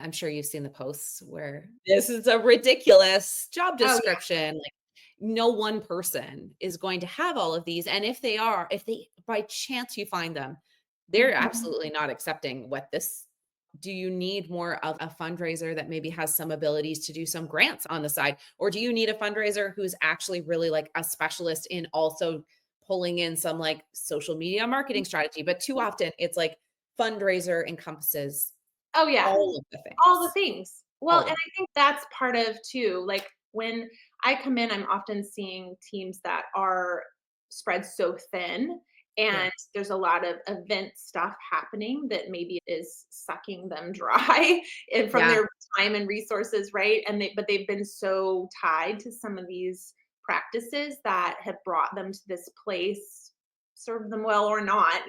I'm sure you've seen the posts where this is a ridiculous job Oh, yeah. description. Like, no one person is going to have all of these. And if they are, if they by chance you find them, they're Mhm. absolutely not accepting what this. Do you need more of a fundraiser that maybe has some abilities to do some grants on the side? Or do you need a fundraiser who's actually really like a specialist in also pulling in some like social media marketing strategy? But too often it's like fundraiser encompasses Oh, yeah. all of the All the things, things. Well, all and of I think that's part of too, like, when I come in, I'm often seeing teams that are spread so thin, yeah, and there's a lot of event stuff happening that maybe is sucking them dry and from yeah, their time and resources, right? And they've been so tied to some of these practices that have brought them to this place, serve them well or not,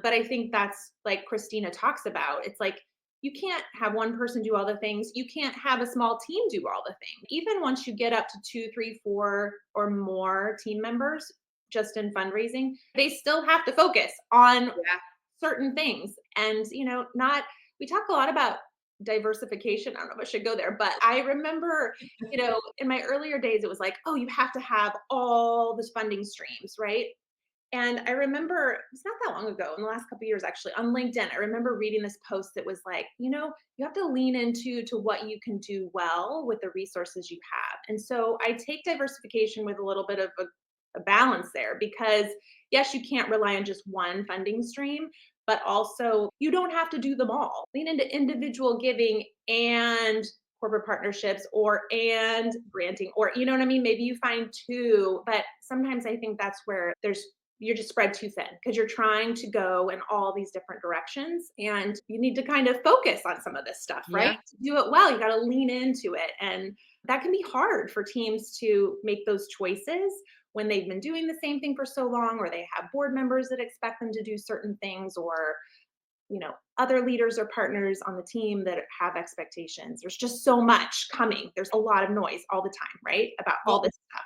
But I think that's like Christina talks about. It's like you can't have one person do all the things. You can't have a small team do all the things. Even once you get up to two, three, four, or more team members, just in fundraising, they still have to focus on yeah, certain things. And, not, we talk a lot about diversification. I don't know if I should go there, but I remember, in my earlier days, it was like, oh, you have to have all the funding streams, right? And I remember it's not that long ago, in the last couple of years, actually, on LinkedIn, I remember reading this post that was like, you have to lean into to what you can do well with the resources you have. And so I take diversification with a little bit of a balance there because yes, you can't rely on just one funding stream, but also you don't have to do them all. Lean into individual giving and corporate partnerships and granting, or you know what I mean? Maybe you find two, but sometimes I think that's where you're just spread too thin because you're trying to go in all these different directions and you need to kind of focus on some of this stuff, right? yeah, To do it well, you got to lean into it. And that can be hard for teams to make those choices when they've been doing the same thing for so long, or they have board members that expect them to do certain things, or other leaders or partners on the team that have expectations. There's just so much coming. There's a lot of noise all the time, right? About all well, this stuff.